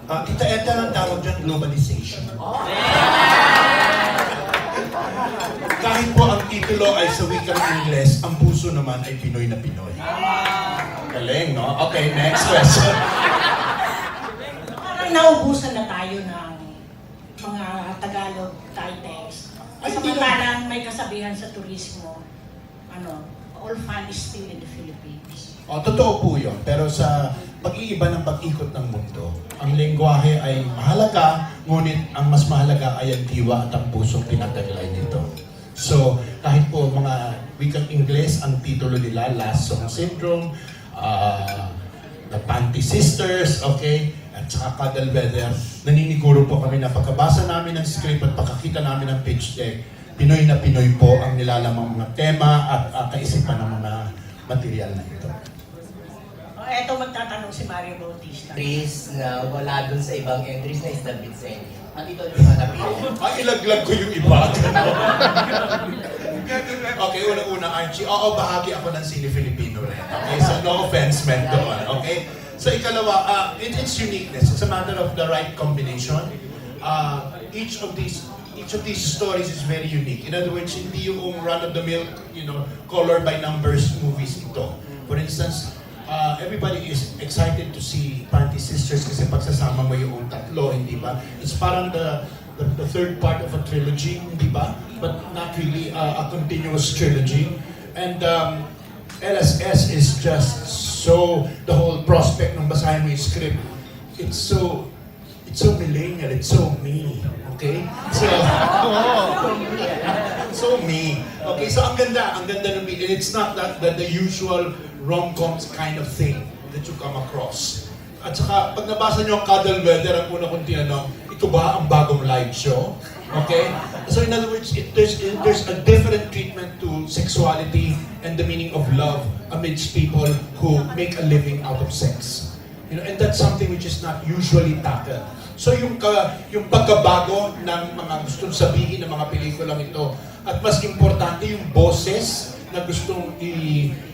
Tita Edna ang tawag dyan, globalization. Kahit po ang titulo ay sa wikang Ingles, ang puso naman ay Pinoy na Pinoy. Galing, no? Okay, next question. Parang naubusan na tayo ng mga Tagalog titles. Samantalang may kasabihan sa turismo, all fun is still in the Philippines. Totoo po yun. Pero sa pag-iiba ng pag-ikot ng mundo, ang lengguwahe ay mahalaga, ngunit ang mas mahalaga ay ang diwa at ang pusong pinagtaglay nito. So, kahit po mga wikang Ingles, ang titulo nila, Last Song Syndrome, The Panty Sisters, okay, at saka Cuddle Weather, naniniguro po kami na pagkabasa namin ng script at pagkakita namin ng pitch deck, Pinoy na Pinoy po ang nilalamang mga tema at kaisipan ng mga material na ito. Eto magtatanong si Mario Bautista. Entries na wala dun sa ibang entries na istabit sa inyo. At ito yung hanapin. Ilaglag ko yung iba. Okay, unang-una, Archie. Oo, bahagi ako ng Sine Filipino rin. Okay, so no offense meant doon. Okay? So ikalawa, its uniqueness. It's a matter of the right combination. Each of these stories is very unique. In other words, hindi yung run-of-the-mill, color by numbers movies ito. For instance, everybody is excited to see Panty Sisters kasi pagsasama mo yung tatlo, hindi ba? It's parang the third part of a trilogy, hindi ba? But not really a continuous trilogy. And LSS is just so, the whole prospect ng basahin mo yung script, it's so millennial, it's so me. Okay? So me. Okay, so ang ganda ng me. And it's not that the usual rom-coms kind of thing that you come across. At saka, pag nabasa nyo ang Cuddle Weather, ang una kong tinanong, ito ba ang bagong live show? Okay? So in other words, there's a different treatment to sexuality and the meaning of love amidst people who make a living out of sex. And that's something which is not usually tackled. So yung pagkabago ng mga gustong sabihin ng mga pelikulang ito, at mas importante yung boses na gustong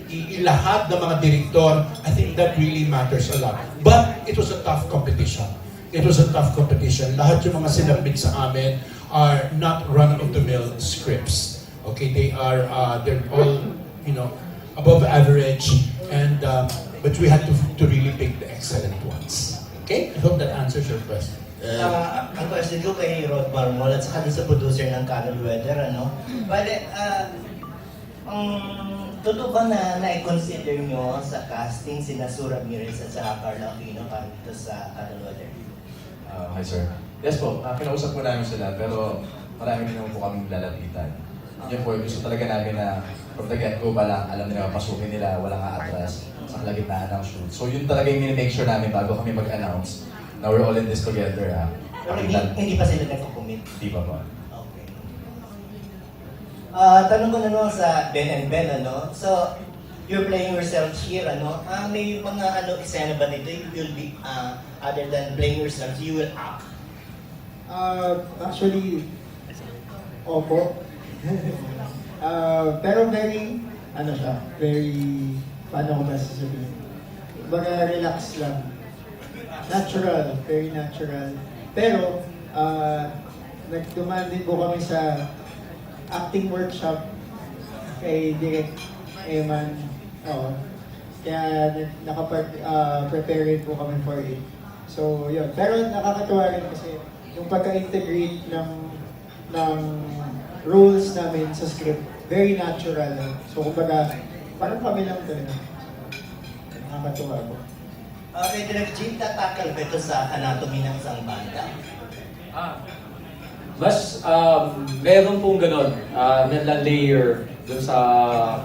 ilahad ng mga direktor, I think that really matters a lot. But it was a tough competition. Lahat yung mga sinabit sa amin are not run-of-the-mill scripts. Okay, they're all, above average, and but we had to really pick the excellent ones. Okay? I hope that answers your question. Ang question ko kay Rod Marmol at saka sa producer ng Cuddle Weather, Bale, totoo ba na na-consider nyo sa casting sina Sura Ramirez at saka Carla Aquino para dito sa Cuddle Weather? Hi sir. Yes po, kinausap po namin sila pero marami din naman po kaming lalapitan. Yan po, gusto talaga namin na from the get-go pa lang, alam nila, pasukin nila, walang atras sa kalagitnaan ng shoot. So yun talaga yung minimake sure namin bago kami mag-announce na we're all in this together. Pero hindi pa sila nagko-commit? Hindi pa po. Okay. Tanong ko na sa Ben and Ben, So, you're playing yourself here, may mga eksena ba nito you will be, other than playing yourself, you will act? Actually, opo. Pero very, paano ko ba sasabihin? Baga relax lang. Natural, very natural. Pero, nagdumaan din po kami sa acting workshop kay Direk Eman. Kaya nakapag-prepare rin po kami for it. So, yun. Pero nakakatuwa rin kasi yung pagka-integrate ng roles namin sa script, very natural. So, kumbaga, parang kami lang talaga. Nakakatuwa po. Kay Direk Jim, tatakal ba ito sa anatomy ng isang banda? Mas meron pong ganon, na layer dun sa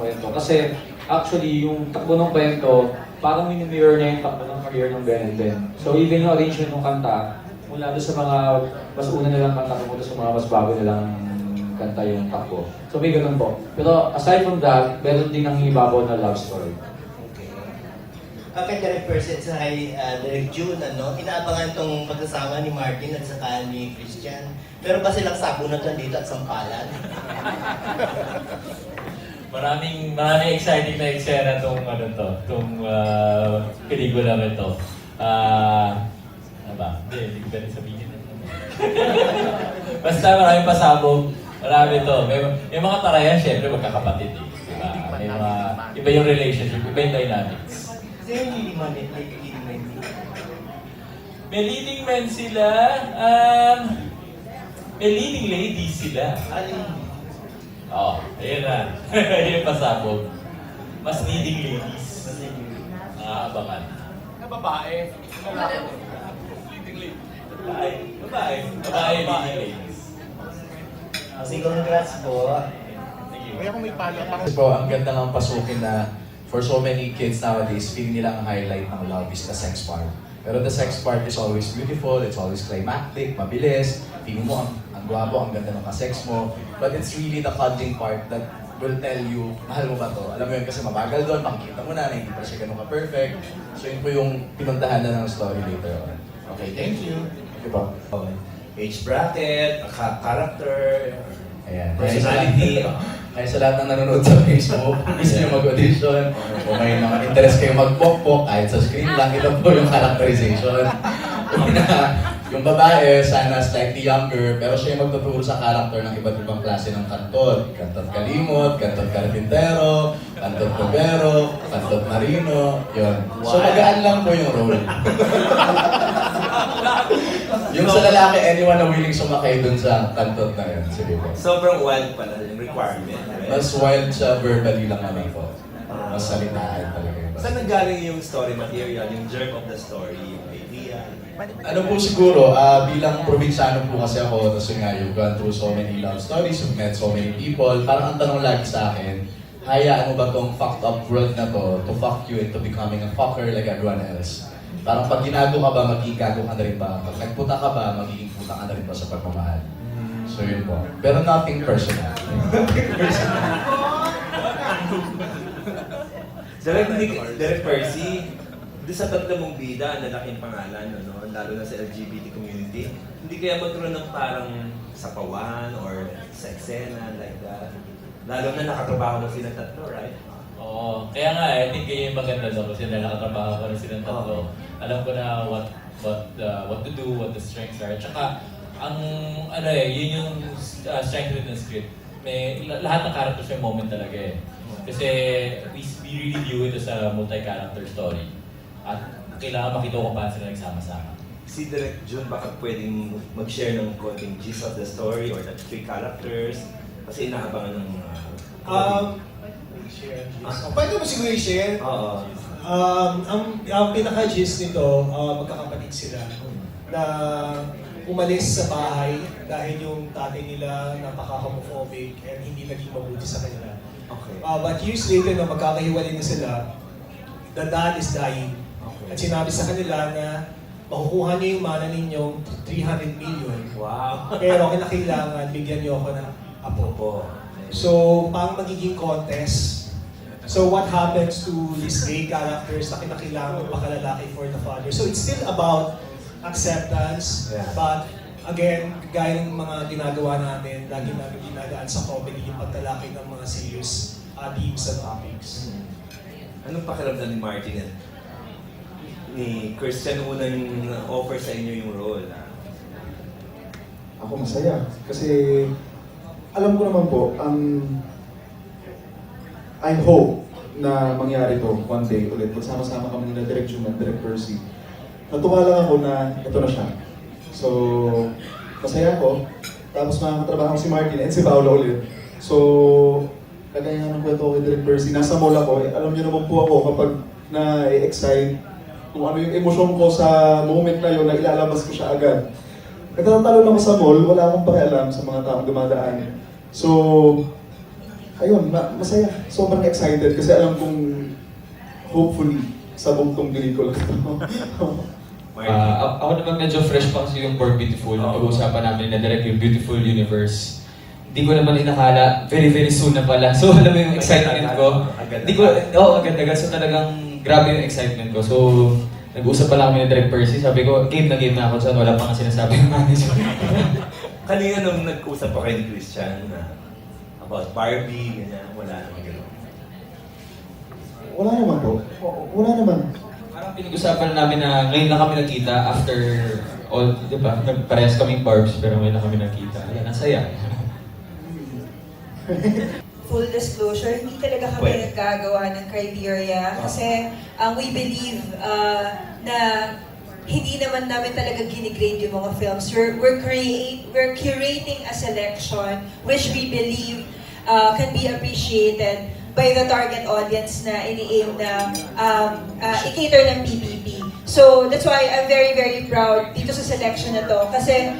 kwento. Kasi actually, yung takbo ng kwento, parang mini-mirror niya yung takbo ng career ng Ben and Ben. So even yung arrangement ng kanta, mula doon sa mga mas una nilang kanta, mula sa mga mas bago nilang kanta yung takbo. So may ganon po. Pero aside from that, meron din ang ibabaw na love story. Kay Direk Perset sa Direk June, inaabangan tong pagsasama ni Martin at saka ni Christian. Pero ba silang sabunutan dito at sampalan? Maraming exciting na eksena tong pelikula na ito. Hindi ko ganun sabihin. Basta maraming pasabog. Marami to. May mga tarayan, syempre magkakapatid eh. Diba? May mga, iba yung relationship, iba yung dynamics. Kasi yung leading man, leading man. May leading men sila, may leading ladies sila. Oh, ayun na. Ayun yung pasabog. Mas leading ladies. Nakaabangan. Na babae. Babae, leading ladies. Kasi congrats po. Thank you. Kasi po, ang ganda ng pasukin na for so many kids nowadays, feeling nila ang highlight ng love is the sex part. Pero the sex part is always beautiful, it's always climactic, mabilis, feeling mo ang gwapo, ang ganda ng ka-sex mo. But it's really the cuddling part that will tell you, mahal mo ba to? Alam mo yun kasi mabagal doon, makikita mo na hindi pa siya ganun ka-perfect. So yun po yung pinuntahan na ng story later on. Okay, thank you. Okay po. Age bracket, character, Ayan. personality. Kaya sa lahat ng nanonood sa Facebook, kung gusto nyo mag-audition, o may mga interest kayo mag-pok-pok, kahit sa screen lang, ito po yung characterization. Una, yung babae, sana slightly younger, pero siya yung magtuturo sa character ng iba't ibang klase ng kantot. Kantot kalimot, kantot karpintero, kantot tubero, kantot marino, yun. So magaan lang po yung role. Yung sa lalaki, anyone na willing sumakay dun sa kantot na yun, sige po. Sobrang wild pala yung requirement. Right? Mas wild siya verbally lang naman po. Mas salitaan talaga yun. Saan nanggaling yung story material, yung germ of the story, yung idea? Ano po siguro, bilang probinsyano po kasi ako, tapos yun nga, you've gone through so many love stories, you've met so many people, parang ang tanong lagi sa akin, hayaan mo ba tong fucked up world na to fuck you into becoming a fucker like everyone else? Parang pag ginago ka ba, magiging gago ka na rin ba? Pag nagputa ka ba, magiging puta ka na rin ba sa pagmamahal? So yun po. Pero nothing personal. Direct Percy, doon sa tatlo mong bida, ang lalaking pangalan, ano, lalo na sa LGBT community, hindi kaya magkaroon ng parang sapawan or sa eksena like that? Lalo na nakatrabaho mo silang tatlo, right? Oo. Kaya nga, I think yun yung maganda doon kasi nakatrabaho ko na silang tatlo. Alam ko na what to do, what the strengths are. Tsaka, yun yung strength with the script. Lahat ng characters may moment talaga eh. Kasi we really view it as a multi-character story. At kailangan makita ko paano sila nagsama-sama. Si Direct Jun, baka pwedeng mag-share ng konting gist of the story or the three characters kasi inaabangan ng Pwede mo siguro i-share? Oo. Ang pinaka-gist nito, magkakapatid sila na umalis sa bahay dahil yung tatay nila napaka-homophobic and hindi naging mabuti sa kanila. Okay. But years later na magkakahiwalay na sila, the dad is dying. Okay. At sinabi sa kanila na makukuha niyo yung mana ninyong 300 million. Wow. Pero kailangan bigyan niyo ako ng apo. Opo. So, pang magiging contest. So, what happens to these gay characters na kinakailangan magpakalalaki for the father? So, it's still about acceptance, Yeah. but again, gaya ng mga ginagawa namin, lagi namin ginadaan sa comedy yung pagtalaki ng mga serious themes and topics. Anong pakiramdam ni Martin at ni Christian unang offer sa inyo yung role? Ako masaya. Kasi alam ko naman po, I hope na mangyari to one day ulit. Magsama-sama kami nila Direct Jun at Direct Percy. Natuwa lang ako na ito na siya. So, masaya ako. Tapos makakatrabaho si Martin and si Paolo ulit. So, kagaya nga ng kwento ko kay Direct Percy, nasa mall ako. Alam niyo naman po ako kapag na-excite, kung ano yung emosyon ko sa moment na yun, na ilalabas ko siya agad. Nagtatalon ako sa mall, wala akong pakialam sa mga taong dumadaan. So, ayun, masaya. Sobrang excited kasi alam kong hopefully sa buong pelikula ko. Ako naman medyo fresh pa kasi yung Born Beautiful. Pag-uusapan namin na direct yung Beautiful Universe. Hindi ko naman inakala, very very soon na pala. So alam mo yung excitement ko. Hindi ko, agad-agad. So talagang grabe yung excitement ko. So nag-uusap pa lang kami ni Direct Percy. Sabi ko, game na ako saan wala pa nga sinasabi ng manager. Kanina nung nag-usap pa kayo ni Christian about Barbie, ganyan, wala naman gano'n. Wala naman po. Wala naman. Parang pinag-usapan namin na ngayon lang kami nakita after all, di ba? Parehas kaming barbs pero ngayon lang kami nakita. Ayan, ang saya. Full disclosure, hindi talaga kami nagkagawa ng criteria kasi we believe na hindi naman namin talaga ginigrade yung mga films. We're curating a selection which we believe can be appreciated by the target audience na ini-aim na i-cater ng PPP. So that's why I'm very, very proud dito sa selection na to kasi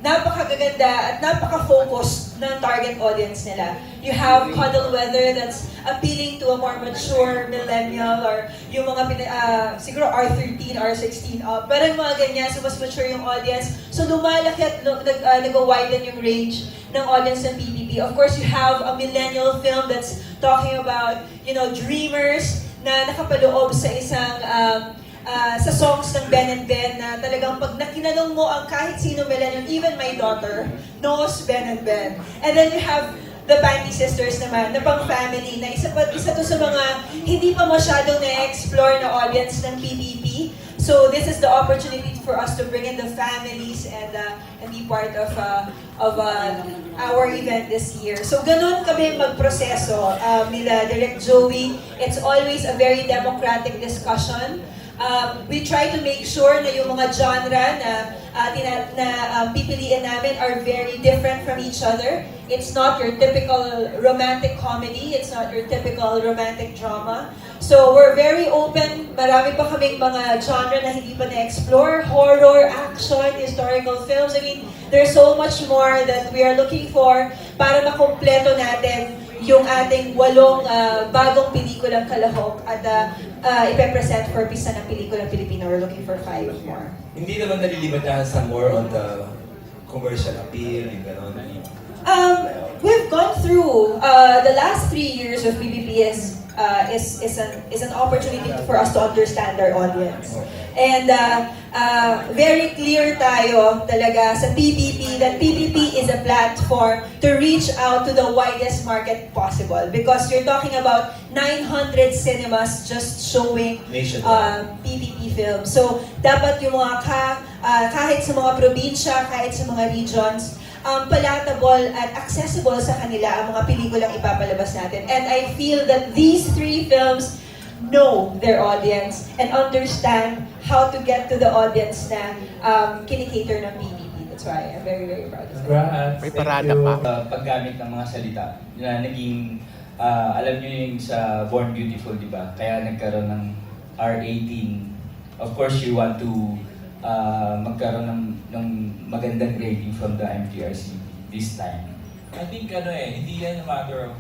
napakaganda at napaka-focused ng target audience nila. You have cuddle weather that's appealing to a more mature millennial or yung mga siguro R13, R16 up. Pero yung mga ganyan, so mas mature yung audience. So lumalaki at nag-widen yung range ng audience ng PPP. Of course, you have a millennial film that's talking about, dreamers na nakapaloob sa isang sa songs ng Ben and Ben na talagang pag nakinanong mo ang kahit sino millennial, even my daughter knows Ben and Ben. And then you have the Panty Sisters naman, na pang family, na isa to sa mga hindi pa masyadong na-explore na audience ng PPP. So this is the opportunity for us to bring in the families and be part of our event this year. So ganun kami magproseso nila Direct Joey. It's always a very democratic discussion. We try to make sure na yung mga genre na pipiliin namin are very different from each other. It's not your typical romantic comedy. It's not your typical romantic drama. So we're very open. Marami pa kaming mga genre na hindi pa na-explore. Horror, action, historical films. I mean, there's so much more that we are looking for para makumpleto natin yung ating 8 bagong pelikulang kalahok at ipe-present for Pista ng Pelikulang Pilipino. We're looking for 5 more. Hindi naman nalilimitahan sa more on the commercial appeal, yung gano'n. We've gone through the last 3 years of PPP is an opportunity for us to understand our audience. And very clear tayo talaga sa PPP that PPP is a platform to reach out to the widest market possible because you're talking about 900 cinemas just showing PPP films. So dapat yung mga kahit sa mga probinsya, kahit sa mga regions, palatable at accessible sa kanila ang mga pelikulang ipapalabas natin. And I feel that these 3 films know their audience and understand how to get to the audience na kinikater ng PPP. That's why I'm very, very proud of it. May parada pa. Paggamit ng mga salita na naging, alam nyo yung sa Born Beautiful, di ba? Kaya nagkaroon ng R18. Of course, you want to magkaroon ng magandang rating from the MTRC this time. I think hindi yan a matter of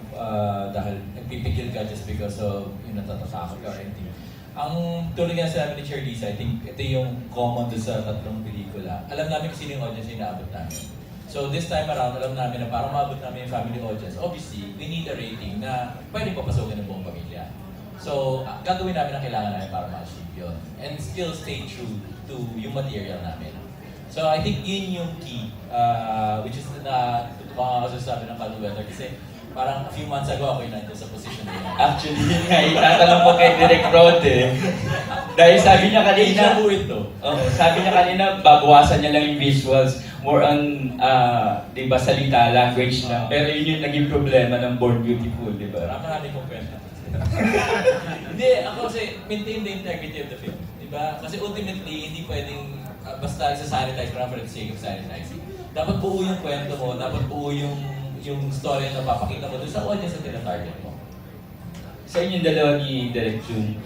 dahil nagpipigil ka just because of yung natatakot ka or anything. Ang tuloy nga sabi ni Chair Lisa, I think ito yung common doon sa 3 pelikula. Alam namin kung sino yung audience yung inaabot namin. So this time around, alam namin na para maabot namin yung family audience, obviously, we need a rating na pwede papasukin ng buong pamilya. So, gagawin namin ang kailangan namin para ma-achieve yun. And still stay true to yung material namin. So, I think yun yung key, which is na tutuwa ako sabi ng Cuddle Weather kasi parang a few months ago ako yung nandun sa position na yun. Actually, yun nga, itatanong ko kay Direk Rod Dahil sabi niya kanina, sabi niya kanina, babawasan niya lang yung visuals, more on, di ba, salita, language lang. Pero yun yung naging problema ng Born Beautiful, di ba? Marami kong kwenta. Hindi, ako kasi maintain the integrity of the film. Diba? Kasi ultimately, hindi pwedeng basta isa-sanitize para for the sake of sanitizing. Dapat buo yung kwento mo, dapat buo yung story na papakita mo doon sa audience na tina-target mo. Sa inyong dalawa ni Direk Jun,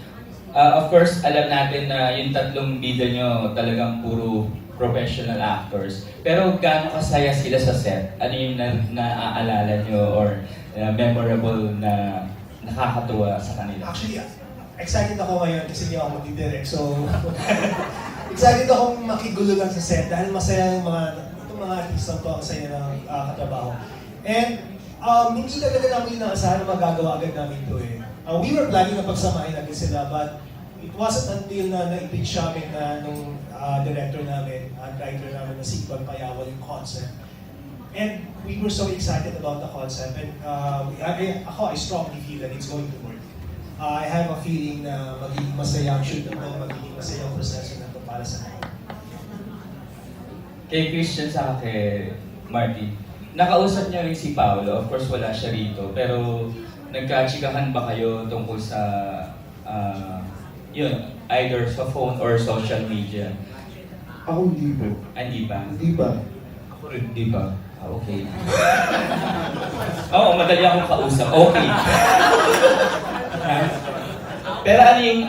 of course, alam natin na yung 3 bida nyo talagang puro professional actors. Pero gaano kasaya sila sa set? Ano yung naaalala nyo or memorable na nakakatuwa sa kanila? Actually, excited ako ngayon kasi hindi ako mag-direct. So, excited akong makigulo lang sa set dahil masaya yung itong mga artistang to ang saya ng katrabaho. And hindi talaga namin inaasahan na magagawa agad namin ito eh. We were planning na pagsamahin natin sila but it wasn't until na na-pitch namin na nung director namin at writer namin na si Ivan Payawal yung concept. And we were so excited about the concept and I strongly feel that it's going to work. I have a feeling na magiging masaya ang shoot na to, magiging masaya ang proseso na to para sa akin. Kay Christian sa kay Marty, nakausap niya rin si Paolo. Of course, wala siya rito. Pero nagka-chikahan ba kayo tungkol sa yun, either sa phone or social media? Ako hindi po. Hindi ba? Hindi ba? Ako rin, hindi ba? Okay. Oo, madali akong kausap. Okay. Pero ano yung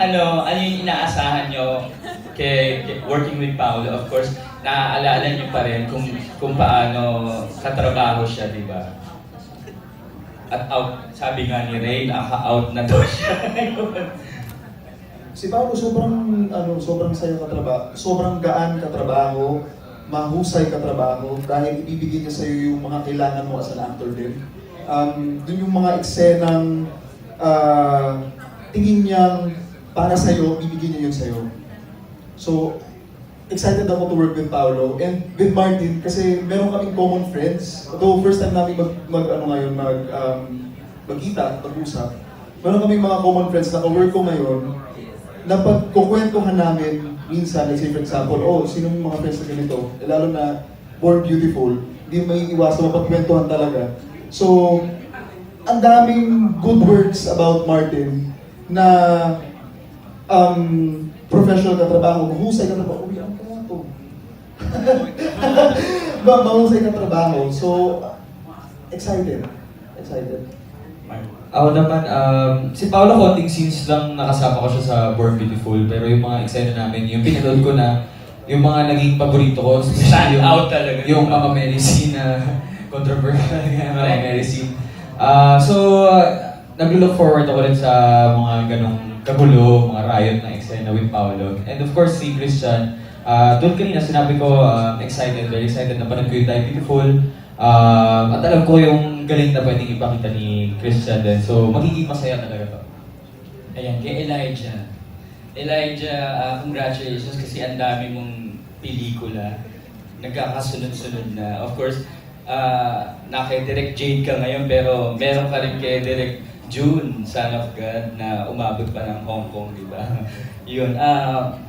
inaasahan nyo kay working with Paolo? Of course, naaalala nyo pa rin kung paano katrabaho siya, di ba? At out, sabi nga ni Ray, naka-out na daw siya. Si Paolo sobrang saya katrabaho, sobrang gaan katrabaho, mahusay katrabaho dahil ibibigay niya sa iyo yung mga kailangan mo as an actor din. Dun yung mga eksenang tingin niyang para sa iyo, ibibigay niya yun sa iyo. So, excited ako to work with Paolo and with Martin kasi meron kaming common friends. Although first time namin mag-usap. Meron kaming mga common friends na ka-work ko ngayon na pagkukwentuhan namin minsan, like say for example, sino yung mga friends na ganito, lalo na Born Beautiful, hindi may iwasan mapagkwentuhan talaga. So, ang daming good words about Martin na professional na trabaho, mahusay na trabaho. Uy, ano kaya ito? Mahusay na trabaho. So, excited. Ako naman, si Paolo konting scenes lang nakasama ko siya sa Born Beautiful, pero yung mga eksena namin, yung pinanood ko na, yung mga naging paborito ko, Stand out talaga. yung Mama Mary scene na controversial nga, Mama Mary scene. Nag-look forward ako rin sa mga ganong kagulo, mga riot na eksena with Paolo. And of course, si Christian, doon kanina sinabi ko, very excited na panood ko yung Die Beautiful. At alam ko yung galing na pwedeng ipakita ni Christian din. So, magiging masaya talaga to. Ayan, kay Elijah. Elijah, congratulations kasi ang dami mong pelikula. Nagkakasunod-sunod na. Of course, kay Direk Jade ka ngayon, pero meron ka rin kay Direk June, Son of God, na umabot pa ng Hong Kong, di ba? Yun.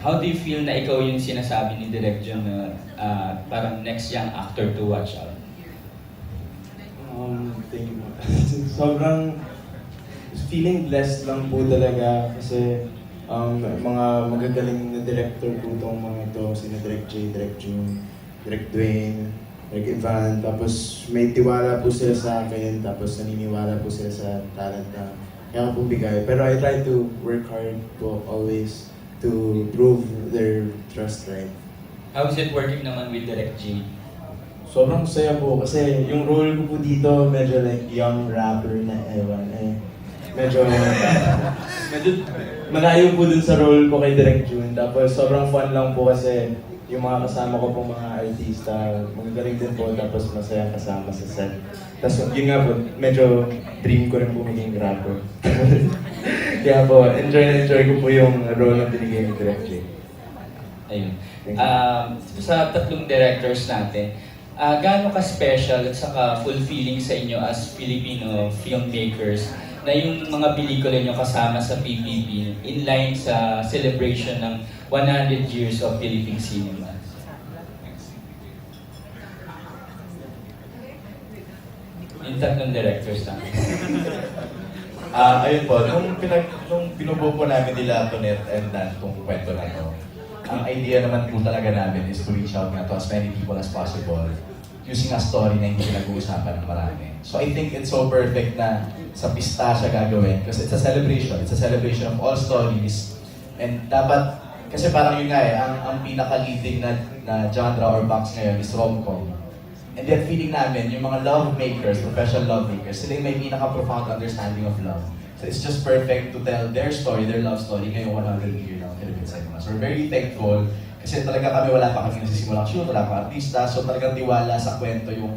How do you feel na ikaw yung sinasabi ni Direk June na parang next young actor to watch out? Thank you. Sobrang feeling blessed lang po talaga kasi mga magagaling na director po itong mga ito, sina Direk J, Direk June, Direk Dwayne, Direk Ivan, tapos may tiwala po sila sa akin, tapos naniniwala po sila sa talent na kaya po bigay. Pero I try to work hard po always to prove their trust, right? How is it working naman with Direk J? Sobrang saya po kasi yung role ko po dito medyo like young rapper na ewan medyo malayo po dun sa role ko kay Direk June. Tapos sobrang fun lang po kasi yung mga kasama ko pong mga artista, magagaling din po tapos masaya kasama sa set. Tapos yun nga po, medyo dream ko rin po maging rapper. Kaya po, enjoy ko po yung role na binigay ni Direk J. Ayun. Sa tatlong directors natin, gaano ka-special at saka fulfilling sa inyo as Filipino filmmakers na yung mga pelikula nyo kasama sa PPP in line sa celebration ng 100 years of Philippine cinema? Yung tatlong directors natin. Ayun po, nung pinubuo po namin nila Tonet and Dan kung kwento na ito, ang idea naman po talaga namin is to reach out na to as many people as possible using a story na hindi pinag-uusapan ng marami. So I think it's so perfect na sa Pista siya gagawin kasi it's a celebration of all stories. And dapat, kasi parang yun nga ang pinaka-leading na genre or box ngayon is rom-com. And then feeling namin, yung mga love makers, professional love makers, sila yung may pinaka-profound understanding of love. So it's just perfect to tell their story, their love story ngayong 100 year ng Philippine cinema. So we're very thankful kasi talaga kami wala pa kami nasisimulang shoot, wala pa artista, so talagang tiwala sa kwento yung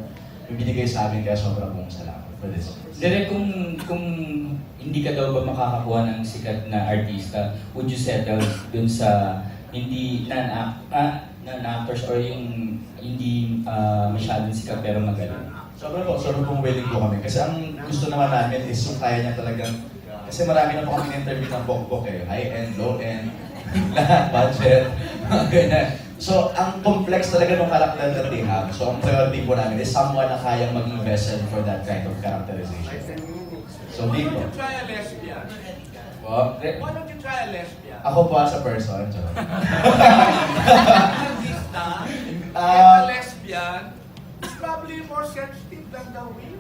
binigay sa amin kaya sobrang pong salamat for this. Direk, kung hindi ka daw ba makakakuha ng sikat na artista, would you settle dun sa hindi non-actors or yung hindi masyadong sikat pero magaling? Sobrang pong willing po kami kasi ang gusto naman namin is yung kaya niya talagang Kasi marami na po kami interview ng bokbok eh. High-end, low-end, lahat, budget, mga ganyan. So, ang complex talaga ng character that they have. So, ang priority po namin is someone na kayang maging vessel for that kind of characterization. So, Why dito. don't you try a lesbian? Po, Why don't you try a lesbian? ako po as a person. So. Artista, a lesbian is probably more sensitive than the women.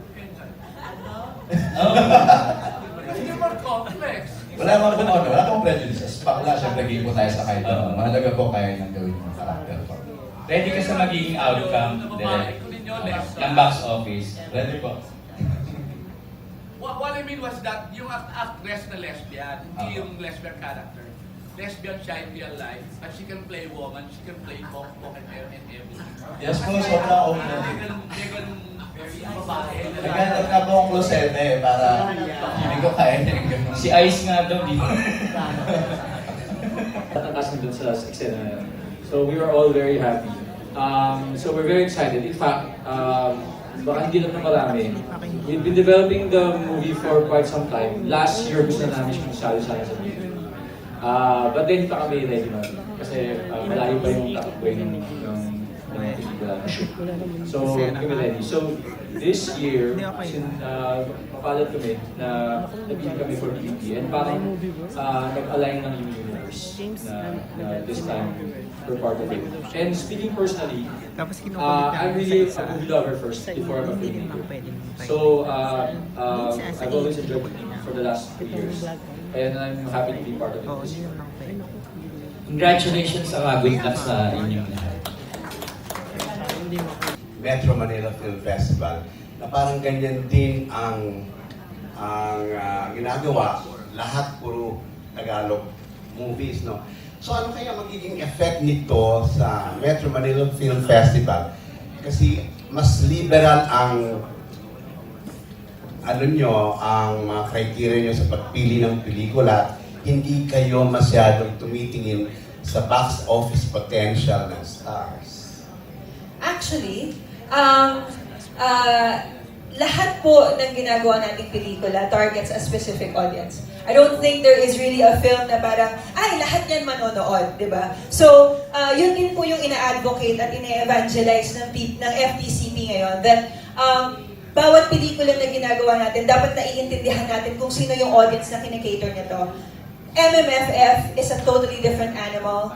Because they're more complex. Wala naman po ano, wala pong prejudices. Bakla, syempre, game po tayo sa kahit ano. Mahalaga po kaya nang gawin yung character po. Ready ka sa magiging outcome, direct, ng box office. Ready po. What I mean was that yung actress na lesbian, hindi yung lesbian character. Lesbian siya in real life, but she can play woman, she can play bokbok and everything. Yes po, sobrang open. Legal babae. Naghanap ka po ang klosete eh, para hindi ko kaya niya yung ganun. Si Ice nga daw, di ba? Natakasan dun sa eksena na yun. So we were all very happy. So we're very excited. In fact, baka hindi lang na marami. We've been developing the movie for quite some time. Last year, gusto na namin siyang sali-sali sa movie. But then, pa kami ready na. Kasi malayo pa yung takboy ng pelikula na shoot. So, kami ready. So, this year, mapalad kami na nabili kami for PPP and parang nag-align ng universe na this time we're part of it. And speaking personally, I'm really a movie lover first before I'm a filmmaker. So, I've always enjoyed it for the last 3 years. And I'm happy to be part of it this year. Congratulations sa good luck sa inyong lahat. Metro Manila Film Festival na parang ganyan din ang ginagawa, lahat puro Tagalog movies, no? So ano kaya magiging effect nito sa Metro Manila Film Festival? Kasi mas liberal ang ang mga criteria nyo sa pagpili ng pelikula, hindi kayo masyadong tumitingin sa box office potential ng stars. Actually, lahat po ng ginagawa nating pelikula targets a specific audience. I don't think there is really a film na parang, ay, lahat yan manonood, di ba? So, yun din po yung ina-advocate at ina-evangelize ng FDCP ngayon, that bawat pelikula na ginagawa natin, dapat naiintindihan natin kung sino yung audience na kinikater nito. MMFF is a totally different animal.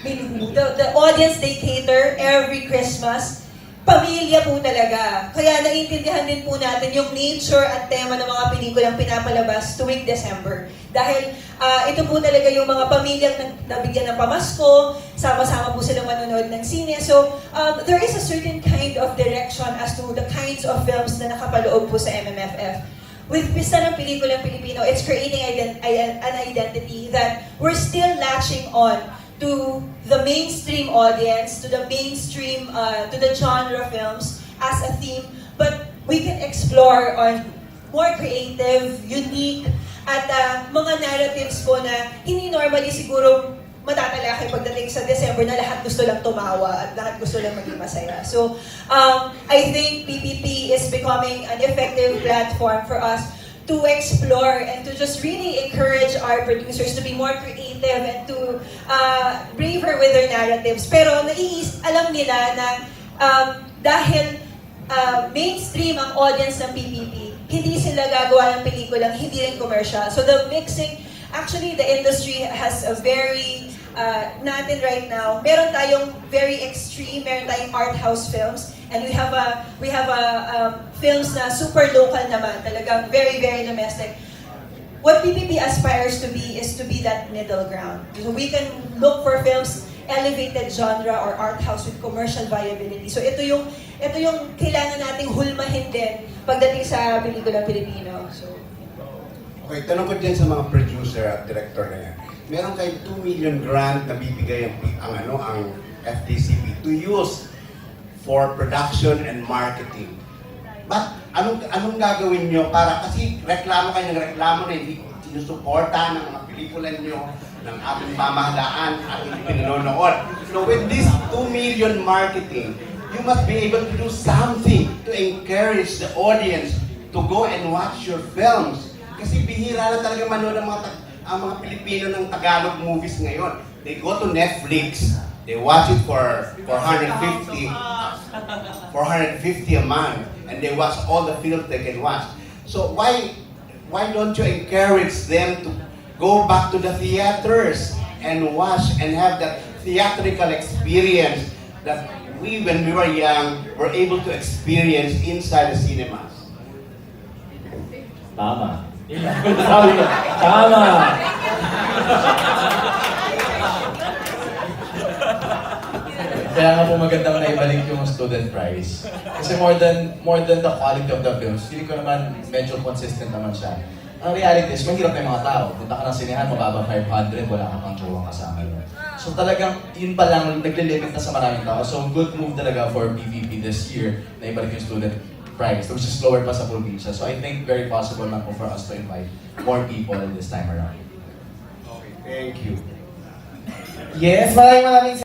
The audience they cater every Christmas, pamilya po talaga. Kaya naiintindihan din po natin yung nature at tema ng mga pelikulang pinapalabas tuwing December. Dahil ito po talaga yung mga pamilyang nabigyan ng pamasko, sama-sama po silang manonood ng sine. So, there is a certain kind of direction as to the kinds of films na nakapaloob po sa MMFF. With Pista ng Pelikulang Pilipino, it's creating an identity that we're still latching on to the mainstream audience, to the mainstream, to the genre films as a theme, but we can explore on more creative, unique, at mga narratives po na hindi normally siguro matatalakay pagdating sa December na lahat gusto lang tumawa at lahat gusto lang maging masaya. So, I think PPP is becoming an effective platform for us to explore and to just really encourage our producers to be more creative and to braver with their narratives. Pero alam nila na dahil mainstream ang audience ng PPP, hindi sila gagawa ng pelikulang hindi rin commercial. So the mixing, actually the industry has a very, natin right now, meron tayong very extreme, meron tayong art house films, and we have films na super local naman, talagang very, very domestic. What PPP aspires to be is to be that middle ground. So we can look for films, elevated genre or art house with commercial viability. So ito yung kailangan nating hulmahin din pagdating sa pelikulang Pilipino. So, okay, tanong ko din sa mga producer at director na yan. Meron kayong 2 million grant na bibigay ang FDCP to use for production and marketing. But anong gagawin nyo para, kasi reklamo kayo ng reklamo na hindi sinusuporta ng mga pelikula nyo, ng ating pamahalaan at hindi pinanonood. So with this 2 million marketing, you must be able to do something to encourage the audience to go and watch your films. Kasi bihira na talaga manood ang mga Pilipino ng Tagalog movies ngayon. They go to Netflix, they watch it for 450 a month, and they watch all the films they can watch. So why don't you encourage them to go back to the theaters and watch and have that theatrical experience that we, when we were young, were able to experience inside the cinemas? Tama. Sabi ko, tama! Kaya nga po magandang na ibalik yung student price. Kasi more than the quality of the films, feeling ko naman medyo consistent naman siya. Ang reality is, mahirap na yung mga tao. Punta ka ng sinehan, mababa 500, wala kang pang jowang kasama yun. So talagang, yun pa lang, naglilimit na sa maraming tao. So good move talaga for PVP this year na ibalik yung student price, which is lower pa sa probinsya. So I think very possible lang po for us to invite more people this time around. Okay, thank you. Yes, maraming